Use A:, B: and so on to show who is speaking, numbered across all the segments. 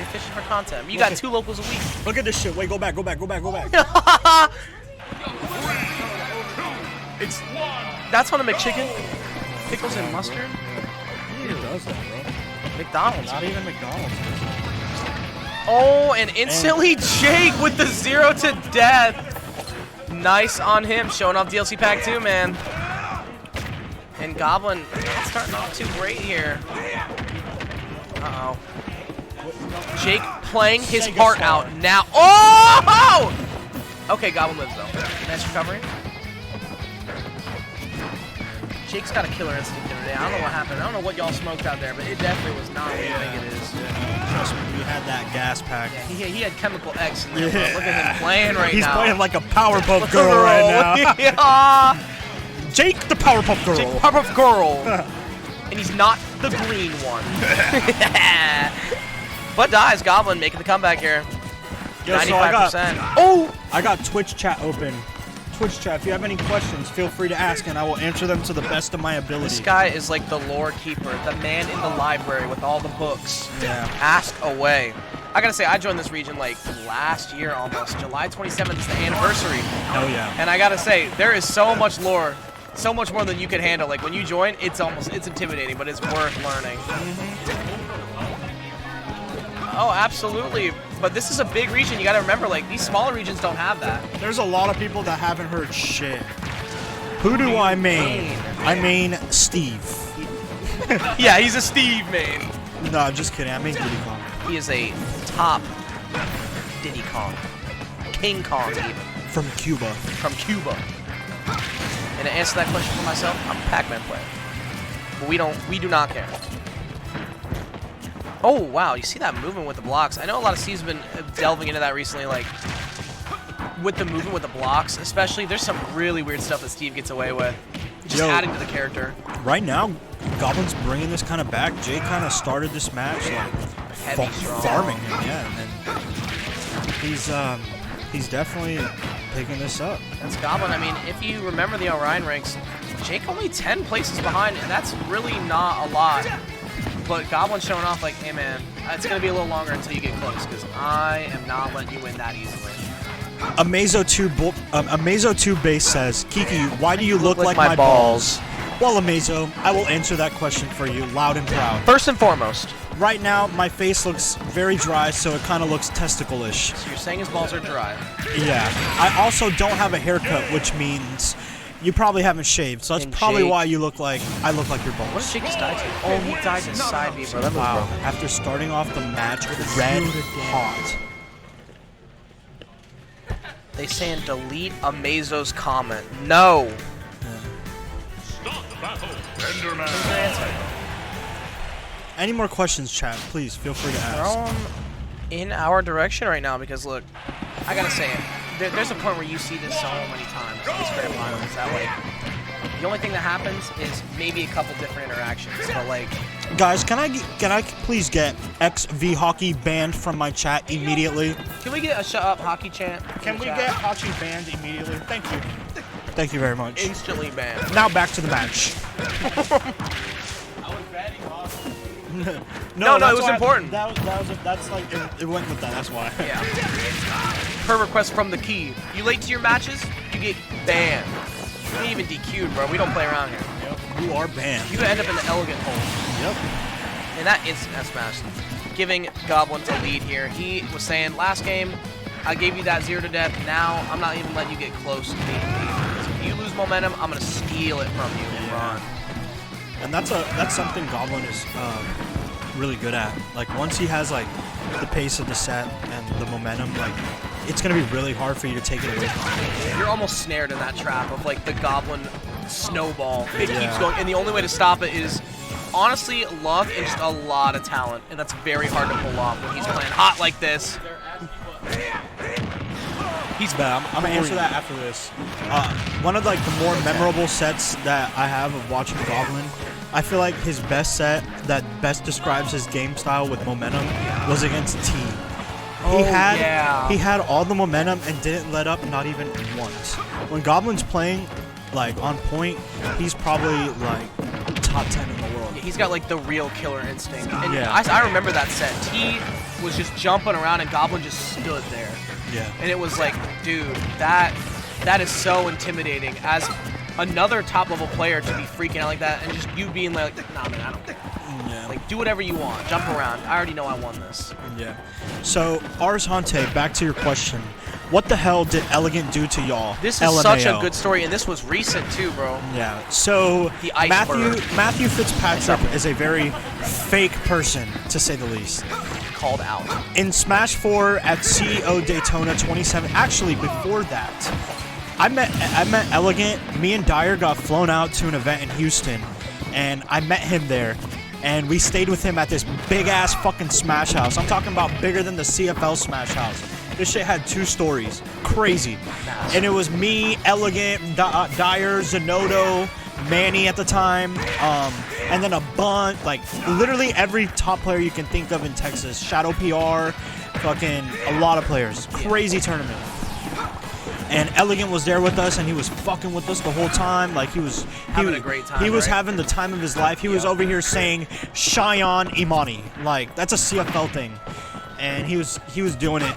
A: fishing for content. You got 2 locals a week.
B: Look at this shit. Wait, go back.
A: That's on a McChicken? Pickles and mustard?
B: Who does that, bro?
A: McDonald's.
B: Not even McDonald's.
A: Oh, and instantly Jake with the 0 to death. Nice on him, showing off DLC Pack 2, man. And Goblin not starting off too great here. Uh-oh. Jake playing his heart out now. Oh! Okay, Goblin lives, though. Nice recovery. Jake's got a killer instinct today. I don't know what happened. I don't know what y'all smoked out there, but it definitely was not what you think it is.
B: Yeah. Trust me, we had that gas pack.
A: Yeah, he had Chemical X in there, bro. Look at him playing right now.
B: He's playing like a Powerpuff Girl right now.
A: Yeah.
B: Jake the Powerpuff Girl.
A: Jake Powerpuff Girl. And he's not the green one. But dies, Goblin making the comeback here. 95%.
B: I got Twitch chat open. Twitch chat, if you have any questions, feel free to ask, and I will answer them to the best of my ability.
A: This guy is like the lore keeper, the man in the library with all the books.
B: Yeah.
A: Ask away. I gotta say, I joined this region like last year almost. July 27th is the anniversary.
B: Oh yeah.
A: And I gotta say, there is so much lore, so much more than you can handle. Like when you join, it's intimidating, but it's worth learning. Oh, absolutely. But this is a big region. You got to remember, like, these smaller regions don't have that.
B: There's a lot of people that haven't heard shit. Who do I main? I main Steve.
A: Yeah, he's a Steve main.
B: No, just kidding. I main Diddy Kong.
A: He is a top Diddy Kong. King Kong, even.
B: From Cuba.
A: From Cuba. And to answer that question for myself, I'm a Pac-Man player. But we do not care. Oh, wow, you see that movement with the blocks. I know a lot of Steve's been delving into that recently, like, with the movement with the blocks, especially. There's some really weird stuff that Steve gets away with, just adding to the character.
B: Right now, Goblin's bringing this kind of back. Jay kind of started this match, like, farming him, yeah, and he's definitely picking this up.
A: That's Goblin. I mean, if you remember the Orion ranks, Jake only 10 places behind, and that's really not a lot. But Goblin's showing off like, hey man, it's going to be a little longer until you get close, because I am not letting you win that easily.
B: Amazo2 base says, Kiki, why do you look like my balls? Well, Amazo, I will answer that question for you, loud and proud.
A: First and foremost.
B: Right now, my face looks very dry, so it kind of looks testicle-ish.
A: So you're saying his balls are dry?
B: Yeah. I also don't have a haircut, which means you probably haven't shaved, so that's probably why you look like I look like your balls.
A: What did Jake just die to? Oh, he died to side B, bro. That was
B: wow. After starting off the match red hot.
A: They saying delete Amazo's comment. No.
C: Stop the battle. Enderman.
A: What's your answer?
B: Any more questions, chat? Please feel free to ask.
A: Throw them in our direction right now, because look, I gotta say it. There's a point where you see this so many times in these grand finals that like the only thing that happens is maybe a couple different interactions, but like.
B: Guys, can I please get XV Hockey banned from my chat immediately?
A: Can we get a shut up hockey chant?
B: Can we get hockey banned immediately? Thank you. Thank you very much.
A: Instantly banned.
B: Now back to the match.
A: I was banning hockey.
B: No,
A: it was important.
B: That's like it went with that. That's why.
A: Yeah. Per request from the key. You late to your matches, you get banned. You ain't even DQ'd, bro. We don't play around here.
B: Yep. You are banned.
A: You end up in the elegant hole.
B: Yep.
A: And that instant S-Smash, giving Goblin a lead here. He was saying, last game, I gave you that 0 to death. Now, I'm not even letting you get close to me. So if you lose momentum, I'm going to steal it from you and run.
B: And that's something Goblin is really good at. Like, once he has, like, the pace of the set and the momentum, like, it's going to be really hard for you to take it away from him.
A: You're almost snared in that trap of, like, the Goblin snowball. It keeps going, and the only way to stop it is, honestly, luck and just a lot of talent. And that's very hard to pull off when he's playing hot like this.
B: He's bad. I'm going to answer that after this. One of, like, the more memorable sets that I have of watching Goblin, I feel like his best set that best describes his game style with momentum was against T. He had all the momentum and didn't let up, not even once. When Goblin's playing, like, on point, he's probably, like, top 10 in the world.
A: Yeah, he's got like the real killer instinct. And
B: Yeah.
A: I remember that set. T was just jumping around and Goblin just stood there.
B: Yeah.
A: And it was like, dude, that is so intimidating as another top level player to be freaking out like that and just you being like, nah man, I don't care.
B: Yeah.
A: Like do whatever you want, jump around. I already know I won this.
B: Yeah. So Ars Hante, back to your question. What the hell did Elegant do to y'all?
A: This is such a good story, and this was recent too, bro.
B: Yeah. So
A: The iceberg.
B: Matthew Fitzpatrick is a very fake person, to say the least.
A: Called out.
B: In Smash 4 at CEO Daytona 27, actually before that, I met Elegant. Me and Dyer got flown out to an event in Houston, and I met him there. And we stayed with him at this big ass fucking Smash House. I'm talking about bigger than the CFL Smash House. This shit had 2 stories. Crazy. And it was me, Elegant, Dyer, Zanotto, Manny at the time, and then a bunch, like literally every top player you can think of in Texas. Shadow PR, fucking a lot of players. Crazy tournament. And Elegant was there with us, and he was fucking with us the whole time. Like he was
A: Having a great time,
B: He was
A: right?
B: having the time of his life. He was over here saying Cheyenne Imani, like that's a CFL thing, and he was doing it.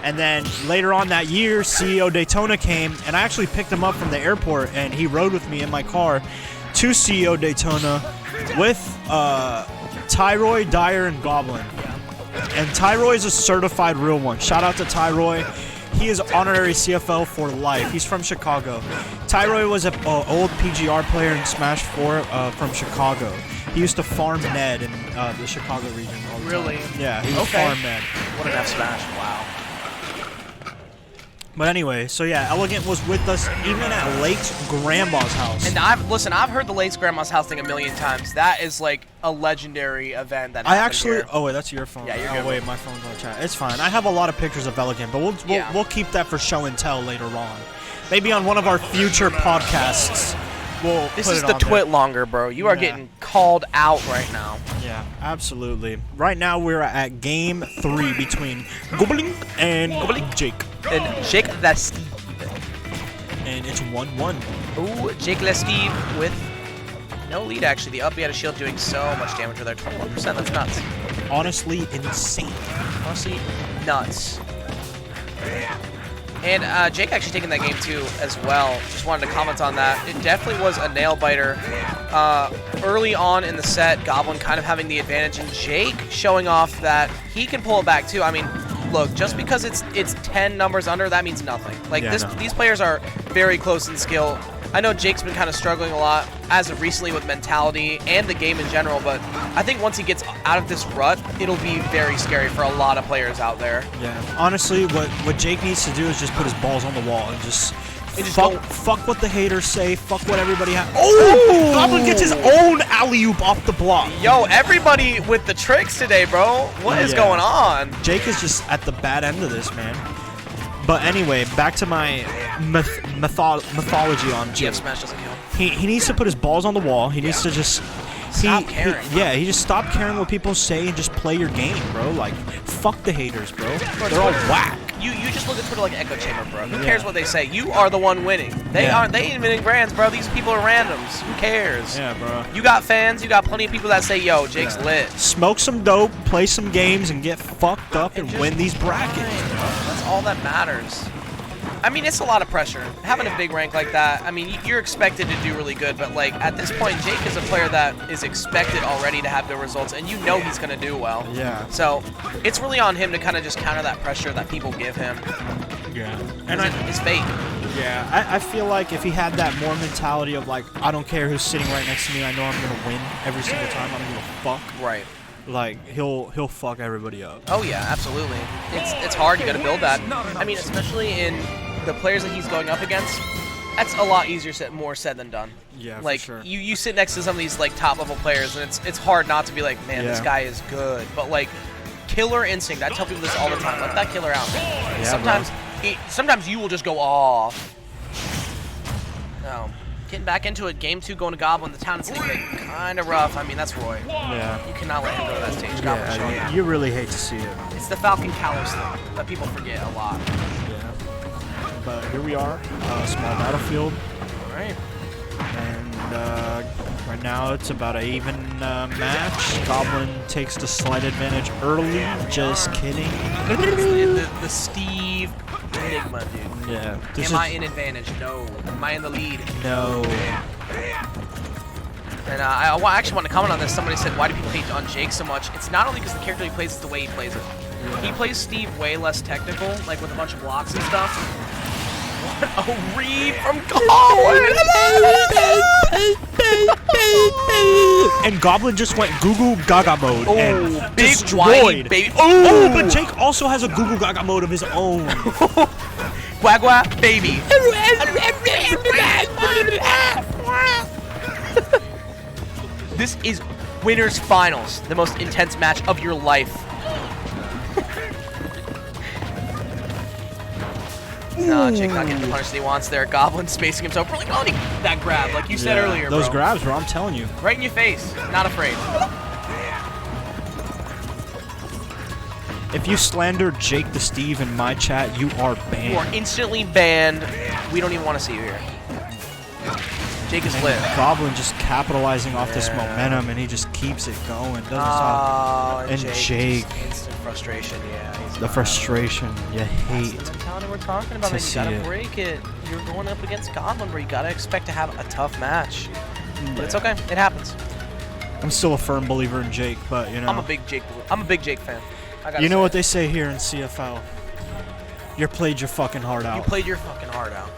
B: And then later on that year, CEO Daytona came, and I actually picked him up from the airport, and he rode with me in my car to CEO Daytona with Tyroy, Dyer, and Goblin. And Tyroy is a certified real one. Shout out to Tyroy. He is honorary CFL for life. He's from Chicago. Tyroy was an old PGR player in Smash 4 from Chicago. He used to farm Ned in the Chicago region all the
A: Really?
B: time. Yeah, he would farm Ned.
A: What an F smash! Wow.
B: But anyway, so yeah, Elegant was with us even at Lake's grandma's house.
A: And I've heard the Lake's Grandma's House thing a million times. That is like a legendary event that
B: I
A: happened
B: actually.
A: here.
B: Oh wait, that's your phone.
A: Yeah, you're
B: oh
A: good,
B: wait,
A: bro.
B: my phone's on chat. It's fine. I have a lot of pictures of Elegant, but we'll keep that for show and tell later on. Maybe on one of our future podcasts. We'll
A: This
B: put
A: is
B: it
A: the
B: on there.
A: twit longer, bro. You are
B: Yeah.
A: getting called out right now.
B: Yeah, absolutely. Right now we're at game 3 between Goblin and Jake,
A: And Jake Lesteve.
B: and it's 1-1.
A: Ooh, Jake Lesteve with no lead actually. The up B had a shield doing so much damage with there. 21%. That's nuts.
B: Honestly, insane.
A: Honestly, nuts. And Jake actually taking that game too as well. Just wanted to comment on that. It definitely was a nail biter. Early on in the set, Goblin kind of having the advantage, and Jake showing off that he can pull it back too. I mean, look, just because it's 10 numbers under, that means nothing. Like
B: Yeah, no.
A: these players are very close in skill. I know Jake's been kind of struggling a lot as of recently with mentality and the game in general, but I think once he gets out of this rut, it'll be very scary for a lot of players out there.
B: Yeah. Honestly, what Jake needs to do is just put his balls on the wall and just fuck what the haters say, fuck what everybody has. Oh! Goblin gets his own alley-oop off the block.
A: Yo, everybody with the tricks today, bro. What is
B: Yeah.
A: going on?
B: Jake is just at the bad end of this, man. But anyway, back to my mythology on Jake.
A: GF Smash doesn't count.
B: He needs to put his balls on the wall. He needs to just
A: Stop caring.
B: he just stop caring what people say and just play your game, bro. Like, fuck the haters, bro. They're all whack.
A: You just look at Twitter like an echo chamber, bro. Who
B: Yeah.
A: cares what they say? You are the one winning. They ain't winning brands, bro. These people are randoms. Who cares?
B: Yeah, bro.
A: You got fans. You got plenty of people that say, "Yo, Jake's lit."
B: Smoke some dope, play some games, and get fucked up and
A: just
B: win these brackets.
A: That's all that matters. I mean, it's a lot of pressure. Having a big rank like that, I mean, you're expected to do really good, but like at this point, Jake is a player that is expected already to have good results, and you know he's going to do well.
B: Yeah.
A: So it's really on him to kind of just counter that pressure that people give him.
B: Yeah.
A: And it's fake.
B: Yeah, I feel like if he had that more mentality of like, I don't care who's sitting right next to me, I know I'm gonna win every single time. I don't give a fuck.
A: Right.
B: Like he'll fuck everybody up.
A: Oh yeah, absolutely. It's hard. You got to build that. I mean, especially in the players that he's going up against. That's a lot easier said, more said than done.
B: Yeah,
A: like
B: for sure.
A: you sit next to some of these like top level players, and it's hard not to be like, man, this
B: Yeah.
A: guy is good. But like, killer instinct. I tell people this all the time. Let that killer out.
B: Yeah,
A: Sometimes you will just go off. No. Getting back into it, game 2 going to Goblin. The town is getting kind of rough. I mean, that's Roy.
B: Yeah.
A: You cannot let him go to that stage. Goblin showing
B: Yeah,
A: out.
B: you really hate to see it.
A: It's the Falcon Kalos thing that people forget a lot.
B: Yeah. But here we are, small battlefield,
A: All right.
B: and Right now, it's about an even match. Goblin takes the slight advantage early. Just kidding.
A: The Steve Enigma, dude.
B: Yeah.
A: Am I in advantage? No. Am I in the lead?
B: No.
A: And I actually want to comment on this. Somebody said, why do people hate on Jake so much? It's not only because the character he plays, it's the way he plays it.
B: Yeah.
A: He plays Steve way less technical, like with a bunch of blocks and stuff. What a read from Goblin!
B: And Goblin just went Goo Goo Gaga mode and
A: big
B: destroyed.
A: whiny baby.
B: Oh, but Jake also has a Goo Goo Gaga mode of his own.
A: Wagwa baby. This is winners finals, the most intense match of your life. No, Jake not getting the punish that he wants there. Goblin spacing himself. Really going that grab, like you said earlier,
B: Those
A: bro.
B: grabs, bro, I'm telling you.
A: Right in your face. Not afraid.
B: If you slander Jake the Steve in my chat, you are banned.
A: You are instantly banned. We don't even want to see you here. Jake is lit.
B: Goblin just capitalizing off this momentum, and he just keeps it going. Doesn't stop. And Jake.
A: Instant frustration, yeah.
B: The frustration you hate.
A: That's the mentality we're talking about, man. You gotta break it. You're going up against Goblin, where you gotta expect to have a tough match. But it's okay. It happens.
B: I'm still a firm believer in Jake, but you know.
A: I'm a big Jake fan.
B: You know what they say here in CFL? You played your fucking heart out.
A: You played your fucking heart out.